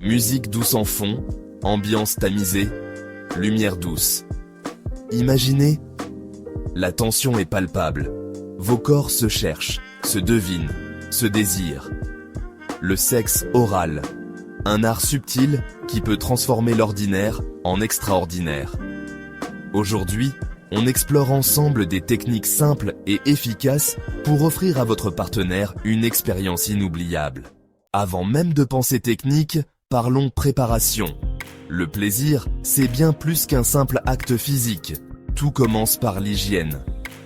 Musique douce en fond, ambiance tamisée, lumière douce. Imaginez, la tension est palpable. Vos corps se cherchent, se devinent, se désirent. Le sexe oral, un art subtil qui peut transformer l'ordinaire en extraordinaire. Aujourd'hui, on explore ensemble des techniques simples et efficaces pour offrir à votre partenaire une expérience inoubliable. Avant même de penser technique, parlons préparation. Le plaisir, c'est bien plus qu'un simple acte physique. Tout commence par l'hygiène.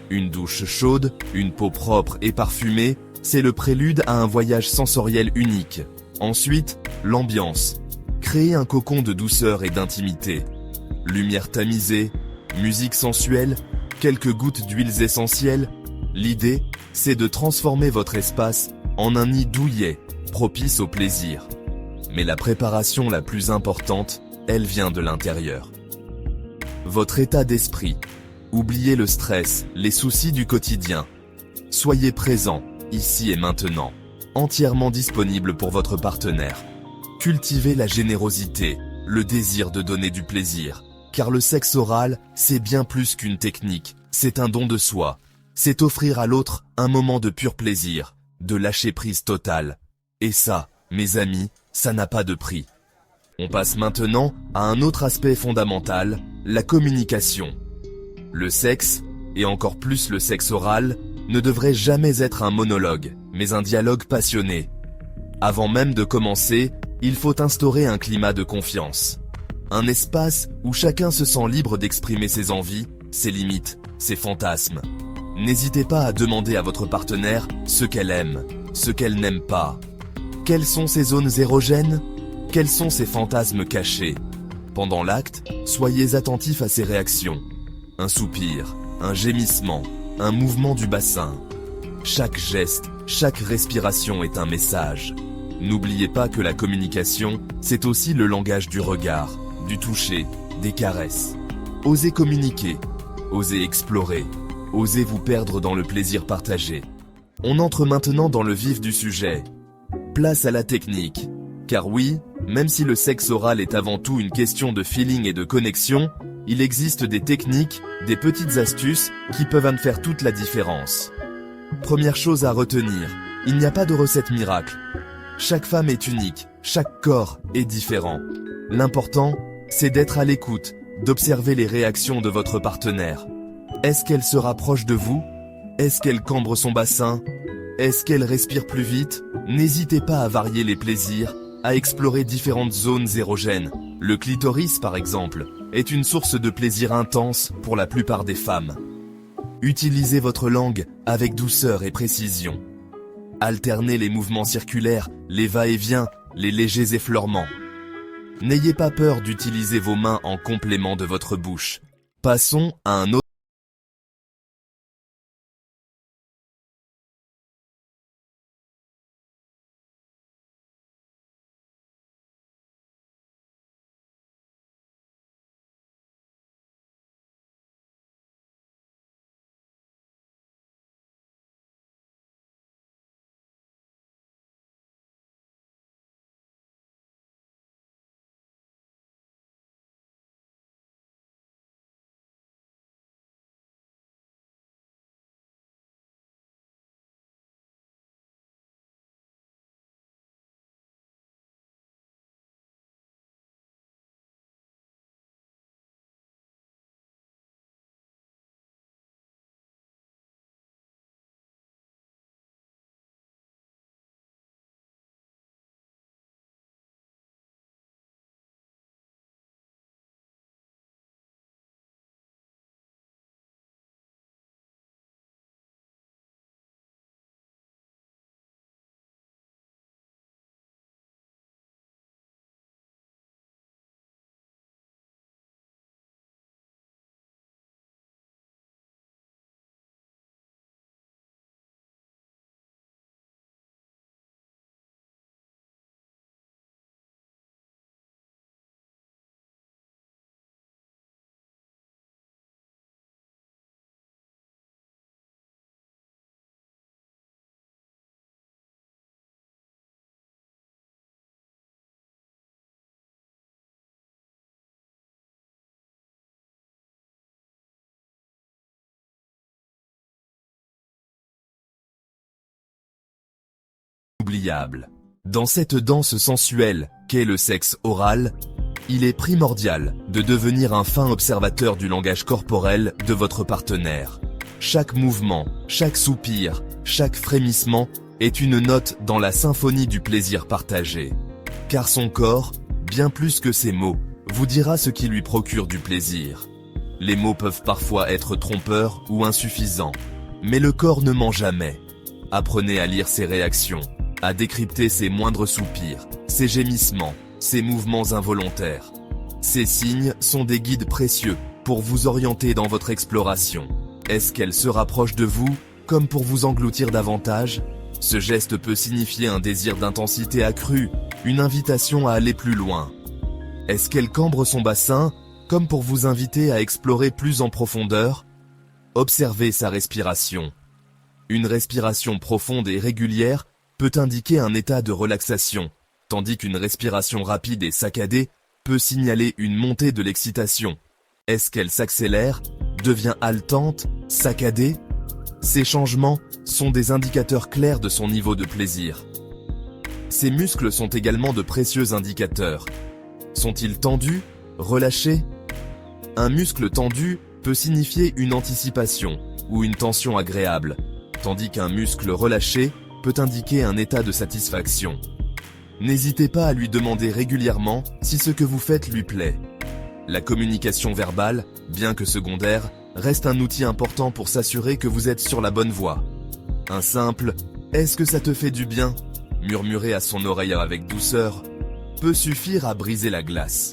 Une douche chaude, une peau propre et parfumée, c'est le prélude à un voyage sensoriel unique. Ensuite, l'ambiance. Créer un cocon de douceur et d'intimité. Lumière tamisée, musique sensuelle, quelques gouttes d'huiles essentielles. L'idée, c'est de transformer votre espace en un nid douillet, propice au plaisir. Mais la préparation la plus importante, elle vient de l'intérieur. Votre état d'esprit. Oubliez le stress, les soucis du quotidien. Soyez présent, ici et maintenant, entièrement disponible pour votre partenaire. Cultivez la générosité, le désir de donner du plaisir. Car le sexe oral, c'est bien plus qu'une technique, c'est un don de soi. C'est offrir à l'autre un moment de pur plaisir, de lâcher prise totale. Et ça, mes amis, ça n'a pas de prix. On passe maintenant à un autre aspect fondamental, la communication. Le sexe, et encore plus le sexe oral, ne devrait jamais être un monologue, mais un dialogue passionné. Avant même de commencer, il faut instaurer un climat de confiance. Un espace où chacun se sent libre d'exprimer ses envies, ses limites, ses fantasmes. N'hésitez pas à demander à votre partenaire ce qu'elle aime, ce qu'elle n'aime pas. Quelles sont ses zones érogènes? Quels sont ses fantasmes cachés? Pendant l'acte, soyez attentif à ses réactions. Un soupir, un gémissement, un mouvement du bassin. Chaque geste, chaque respiration est un message. N'oubliez pas que la communication, c'est aussi le langage du regard, du toucher, des caresses. Osez communiquer, osez explorer, osez vous perdre dans le plaisir partagé. On entre maintenant dans le vif du sujet. Place à la technique. Car oui, même si le sexe oral est avant tout une question de feeling et de connexion, il existe des techniques, des petites astuces qui peuvent en faire toute la différence. Première chose à retenir, il n'y a pas de recette miracle. Chaque femme est unique, chaque corps est différent. L'important, c'est d'être à l'écoute, d'observer les réactions de votre partenaire. Est-ce qu'elle se rapproche de vous? Est-ce qu'elle cambre son bassin? Est-ce qu'elle respire plus vite? N'hésitez pas à varier les plaisirs, à explorer différentes zones érogènes. Le clitoris, par exemple, est une source de plaisir intense pour la plupart des femmes. Utilisez votre langue avec douceur et précision. Alternez les mouvements circulaires, les va-et-vient, les légers effleurements. N'ayez pas peur d'utiliser vos mains en complément de votre bouche. Passons à un autre inoubliable. Dans cette danse sensuelle qu'est le sexe oral, il est primordial de devenir un fin observateur du langage corporel de votre partenaire. Chaque mouvement, chaque soupir, chaque frémissement est une note dans la symphonie du plaisir partagé. Car son corps, bien plus que ses mots, vous dira ce qui lui procure du plaisir. Les mots peuvent parfois être trompeurs ou insuffisants, mais le corps ne ment jamais. Apprenez à lire ses réactions, à décrypter ses moindres soupirs, ses gémissements, ses mouvements involontaires. Ces signes sont des guides précieux pour vous orienter dans votre exploration. Est-ce qu'elle se rapproche de vous, comme pour vous engloutir davantage? Ce geste peut signifier un désir d'intensité accrue, une invitation à aller plus loin. Est-ce qu'elle cambre son bassin, comme pour vous inviter à explorer plus en profondeur? Observez sa respiration. Une respiration profonde et régulière peut indiquer un état de relaxation, tandis qu'une respiration rapide et saccadée peut signaler une montée de l'excitation. Est-ce qu'elle s'accélère, devient haletante, saccadée? Ces changements sont des indicateurs clairs de son niveau de plaisir. Ses muscles sont également de précieux indicateurs. Sont-ils tendus, relâchés? Un muscle tendu peut signifier une anticipation ou une tension agréable, tandis qu'un muscle relâché peut indiquer un état de satisfaction. N'hésitez pas à lui demander régulièrement si ce que vous faites lui plaît. La communication verbale, bien que secondaire, reste un outil important pour s'assurer que vous êtes sur la bonne voie. Un simple « Est-ce que ça te fait du bien ?» murmuré à son oreille avec douceur peut suffire à briser la glace.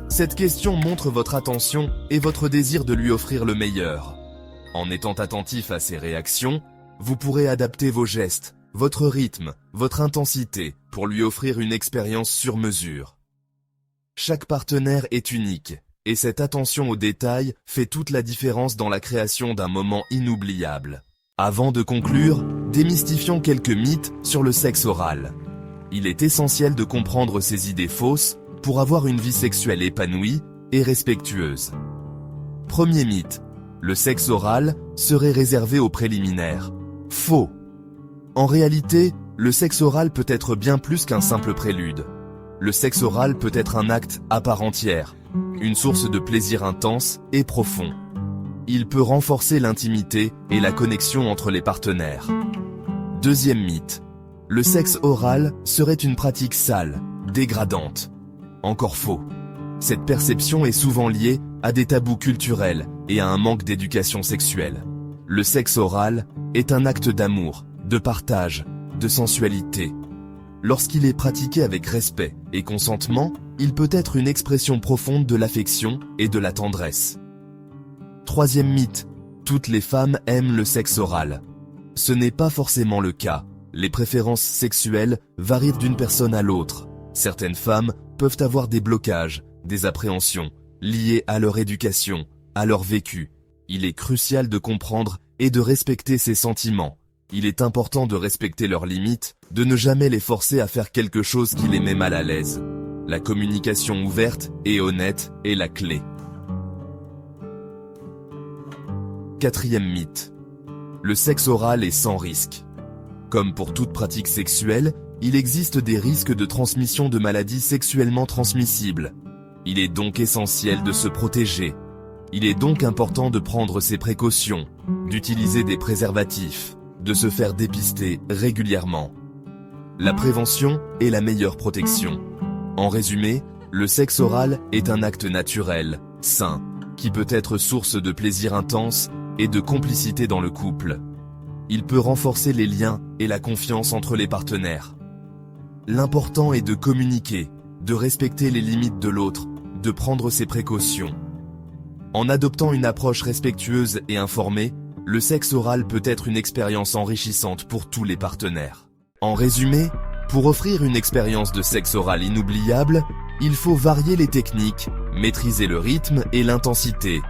Cette question montre votre attention et votre désir de lui offrir le meilleur. En étant attentif à ses réactions, vous pourrez adapter vos gestes, votre rythme, votre intensité pour lui offrir une expérience sur mesure. Chaque partenaire est unique, et cette attention aux détails fait toute la différence dans la création d'un moment inoubliable. Avant de conclure, démystifions quelques mythes sur le sexe oral. Il est essentiel de comprendre ces idées fausses pour avoir une vie sexuelle épanouie et respectueuse. Premier mythe, le sexe oral serait réservé aux préliminaires. Faux. En réalité, le sexe oral peut être bien plus qu'un simple prélude. Le sexe oral peut être un acte à part entière, une source de plaisir intense et profond. Il peut renforcer l'intimité et la connexion entre les partenaires. Deuxième mythe. Le sexe oral serait une pratique sale, dégradante. Encore faux. Cette perception est souvent liée à des tabous culturels et à un manque d'éducation sexuelle. Le sexe oral est un acte d'amour, de partage, de sensualité. Lorsqu'il est pratiqué avec respect et consentement, il peut être une expression profonde de l'affection et de la tendresse. Troisième mythe, toutes les femmes aiment le sexe oral. Ce n'est pas forcément le cas. Les préférences sexuelles varient d'une personne à l'autre. Certaines femmes peuvent avoir des blocages, des appréhensions, liées à leur éducation, à leur vécu. Il est crucial de comprendre et de respecter ces sentiments. Il est important de respecter leurs limites, de ne jamais les forcer à faire quelque chose qui les met mal à l'aise. La communication ouverte et honnête est la clé. Quatrième mythe. Le sexe oral est sans risque. Comme pour toute pratique sexuelle, il existe des risques de transmission de maladies sexuellement transmissibles. Il est donc essentiel de se protéger. Il est donc important de prendre ses précautions, d'utiliser des préservatifs, de se faire dépister régulièrement. La prévention est la meilleure protection. En résumé, le sexe oral est un acte naturel, sain, qui peut être source de plaisir intense et de complicité dans le couple. Il peut renforcer les liens et la confiance entre les partenaires. L'important est de communiquer, de respecter les limites de l'autre, de prendre ses précautions. En adoptant une approche respectueuse et informée, le sexe oral peut être une expérience enrichissante pour tous les partenaires. En résumé, pour offrir une expérience de sexe oral inoubliable, il faut varier les techniques, maîtriser le rythme et l'intensité,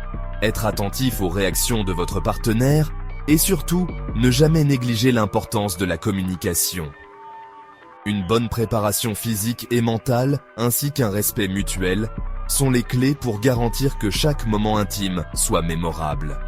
être attentif aux réactions de votre partenaire et surtout, ne jamais négliger l'importance de la communication. Une bonne préparation physique et mentale, ainsi qu'un respect mutuel, sont les clés pour garantir que chaque moment intime soit mémorable.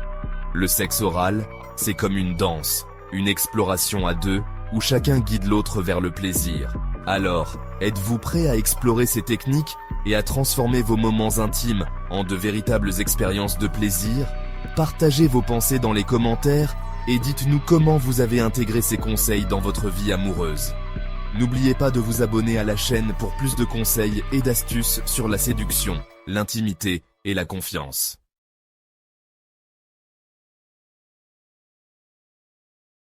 Le sexe oral, c'est comme une danse, une exploration à deux, où chacun guide l'autre vers le plaisir. Alors, êtes-vous prêt à explorer ces techniques et à transformer vos moments intimes en de véritables expériences de plaisir? Partagez vos pensées dans les commentaires et dites-nous comment vous avez intégré ces conseils dans votre vie amoureuse. N'oubliez pas de vous abonner à la chaîne pour plus de conseils et d'astuces sur la séduction, l'intimité et la confiance.